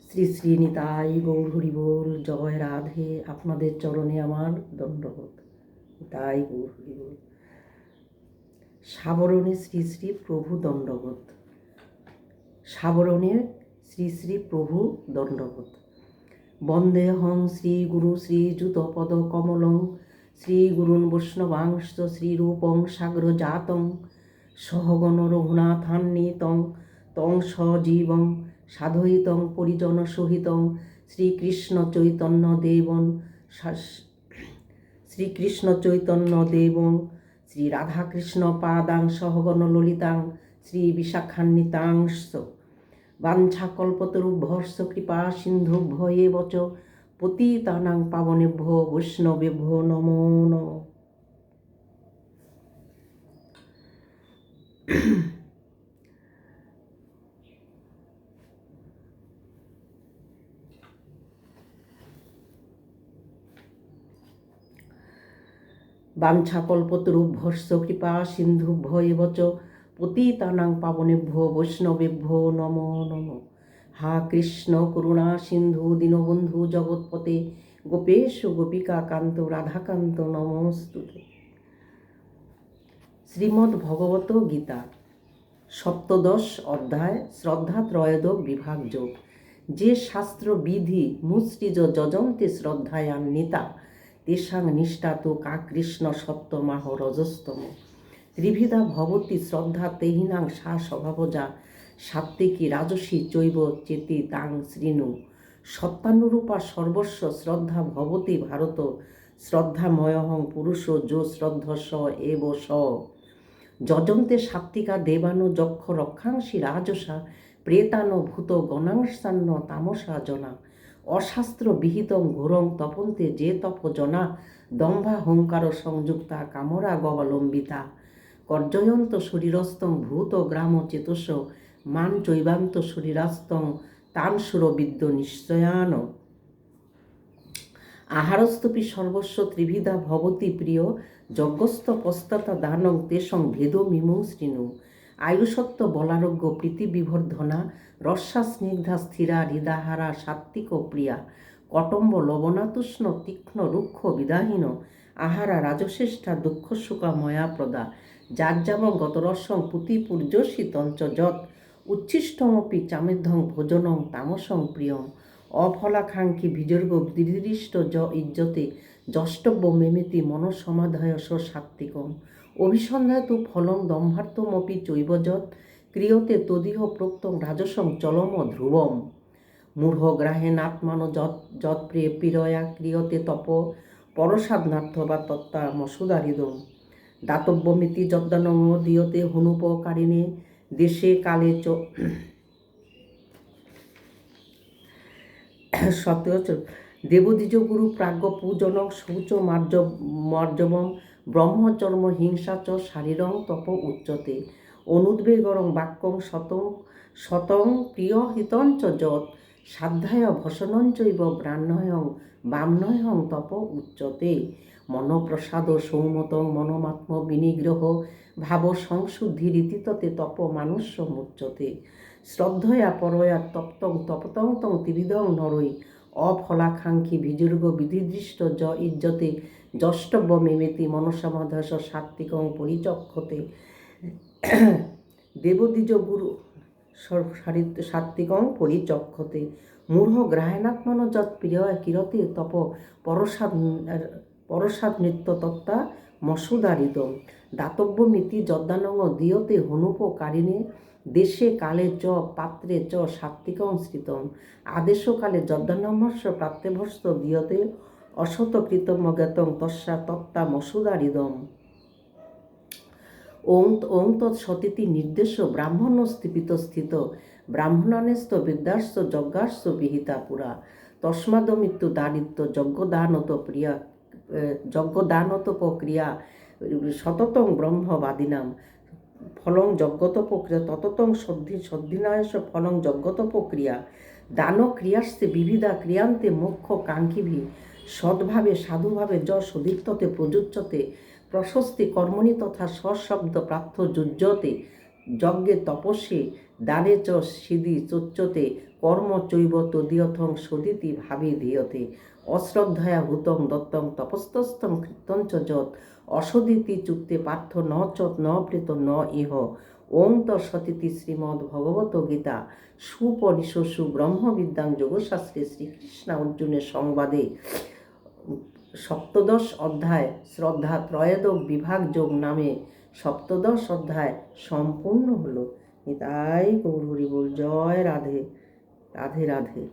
শ্রী শ্রী নিতাই গৌর হরি বল। জয় রাধে। আপনাদের চরণে আমার দণ্ডবোধ। নিতাই গৌর হরি বল। সাবরণে শ্রী শ্রী প্রভু দণ্ডবোধ। সাবরণে শ্রী শ্রী প্রভু দণ্ডবোধ। বন্দেহং শ্রী গুরু শ্রীযুত পদ কমলং শ্রী গুরুন বৈষ্ণবাংশ শ্রীরূপং সাগ্র জাতং সহগণ রঘুনাথান্বিতং তং সজীবং সাধয়িতং পরিজন সহিতং শ্রীকৃষ্ণ চৈতন্য দেবং শ্রীকৃষ্ণ চৈতন্য দেবং শ্রী রাধাকৃষ্ণ পাদাং সহগণ ললিতাং শ্রী বিশাখান্বিতাংশ বাঞ্ছাকল্পতরুভ্যর্ষ কৃপা সিন্ধুভ্য এব চ পতিতানাং পাবনেভ্যো বৈষ্ণবেভ্যো নমো নমঃ। বাঞ্ছাকল্পতরুভ্যর্ষ কৃপা সিন্ধুভ্য এব চ পতিতানাং পাবনেভ্যো বৈষ্ণবেভ্যো নমো নমঃ। হা কৃষ্ণ করুণা সিন্ধু দীনবন্ধু জগৎপতে গোপেশ গোপিকা কান্ত রাধাকান্ত নমস্তুতে। শ্রীমদ্ ভগবত গীতা সপ্তদশ অধ্যায় শ্রদ্ধা ত্রয়োদশ বিভাগ যোগ। যে শাস্ত্র বিধি মুসৃজ যজন্তে শ্রদ্ধায়ান্বিতা তেষাং নিষ্ঠা তো কা কৃষ্ণ সপ্তমাহ রজস্তম ত্রিভিধা ভবতি শ্রদ্ধা তেহিনাং সা স্বভাবজা সাত্ত্বিকী রাজসী চৈব চেতি তাং শৃণু সত্যানুরূপা সর্বস্ব শ্রদ্ধা ভবতি ভারত শ্রদ্ধাময়হং পুরুষ যো শ্রদ্ধস্ব এব স যজন্তে সাত্ত্বিকা দেবানো যক্ষ রক্ষাংসি রাজসা প্রেতানো ভূত গণাংসান্ন তামসা জনা অশাস্ত্র বিহিতং ঘোরং তপন্তে যে তপ জনা দম্ভাহংকার সংযুক্তা কামরা গবলম্বিতা কর্জয়ন্ত শরীরস্থং ভূত গ্রাম চেতস মান চৈবান্ত শরীরাস্তং তান সুরবিদ্য নিশ্চয়ান আহারস্তপি সর্বস্ব ত্রিভিধা ভবতি প্রিয় যজ্ঞস্থ পস্ততা দানং তেষং ভেদ মিমং শৃণু আয়ুষত্ব বলারোগ্য প্রীতি বিবর্ধনা রস্যা স্নিগ্ধা স্থিরা হৃদাহারা সাত্ত্বিক প্রিয়া কটম্ব লবণাতুষ্ণ তীক্ষ্ণ রুক্ষ বিদাহীন আহারা রাজশ্রেষ্ঠা দুঃখ সুকা ময়া প্রদা যাজ্জামং গতরসং পুতি পূর্যসী তঞ্চ যৎ উচ্ছিষ্টমপি চামেধ্যং ভোজনং তামসং প্রিয়ং অফলাকাঙ্ক্ষী বিজর্গ দৃঢ়িষ্ট য ইজ্জতে যষ্টব্য মেমেতি মনসমাধায় সাত্ত্বিকং অভিসন্ধায় তু ফলং দম্ভার্থমপি চৈব যৎ ক্রিয়তে তদীহ প্রোক্তং রাজসং চলম ধ্রুবম মূঢ়গ্রাহেনাত্মান যৎপ্রিয় পীড়য়া ক্রিয়তে তপ পরসাধনার্থ বা তত্ত্বা মসুদারিদম দাতব্যমিতি যদ্দানং দীয়তে হনুপকারিণে দেশে কালে চ সত্যচ দেবদ্বিজ গুরু প্রাজ্ঞ পূজনং শৌচ মার্জবম ব্রহ্মচর্ম হিংসা চ শারীরং তপ উচ্যতে অনুদ্বেগরং বাক্যং শতং প্রিয়হিতঞ্চ যৎ সাধ্যায় ভসনঞ্চৈব ব্রাহ্ময়ং বাম্নয়ং তপ উচ্যতে মনপ্রসাদ সৌমতং মনমাত্ম বিনিগ্রহ ভাব সংশুদ্ধি রীতিততে তপ মানুষ্য মুচ্যতে শ্রদ্ধয়া পরয়া তপ্তং তপতং তং ত্রিবিধং নরৈ অফলাকাঙ্ক্ষী বিজুর্গ বিধিদৃষ্ট য ইজ্জতে যষ্টব্য মেমেতি মনসমাধাস সাত্ত্বিকং পরিচক্ষতে দেবদ্বিজ গুরু সাত্ত্বিকং পরিচক্ষতে মূঢ় গ্রাহ্যাত্মন যৎ প্রিয় কিরতে তপ পরসাদ নৃত্য তত্ত্বা মসুদারিদম দাতব্যমিতি যদ্দানং দীয়তে হনুপকারিণে দেশে কালে চ পাত্রে চ সাত্ত্বিকং স্থিতম আদেশকালে যদ্দানমস্য প্রাপ্তেভস্ত দীয়তে অসতকৃতমজ্ঞাতং তস্যা তত্ত্বা মসুদারিদম ওং তৎসতীতি নির্দেশ ব্রাহ্মণস্তিপিত স্থিত ব্রাহ্মণানেস্ত বিদ্যাস্ত যজ্ঞাস্ত বিহিতা পুরা তস্মাদমিত্যু দারিদ্র যজ্ঞদানতপক্রিয়া সততং ব্রহ্মবাদিনাম ফলং যজ্ঞতপক্রিয়া তততং সদ্ধিনায়স ফলং যজ্ঞতপক্রিয়া দান ক্রিয়াস্তে বিবিধা ক্রিয়ান্তে মোক্ষ কাঙ্ক্ষিভি সদ্ভাবে সাধুভাবে য সদীপ্ততে প্রযুচ্যতে প্রশস্তি কর্মণি তথা সশব্দ প্রার্থ যুজ্যতে যজ্ঞে তপস্যে দানে চ সিদ্ধি চোচ্যতে কর্ম চৈব তদীয়থং সদিতি ভাবে ধীয়তে অশ্রদ্ধয়া ভূতং দত্তং তপস্তস্তং কৃতং চ যৎ অসদিতি চুক্তে পার্থ ন চত ন প্রেত ন ইহ ওং তৎসদিতি শ্রীমদ্ ভগবত গীতা সুপরিশসু ব্রহ্মবিদ্যাং যোগশাস্ত্রে শ্রীকৃষ্ণ অর্জুনের সংবাদে সপ্তদশ অধ্যায় শ্রদ্ধা ত্রয়োদশ বিভাগ যোগ নামে সপ্তদশ অধ্যায় সম্পূর্ণ হলো। নিতাই গৌর হরি বল। জয় রাধে রাধে রাধে।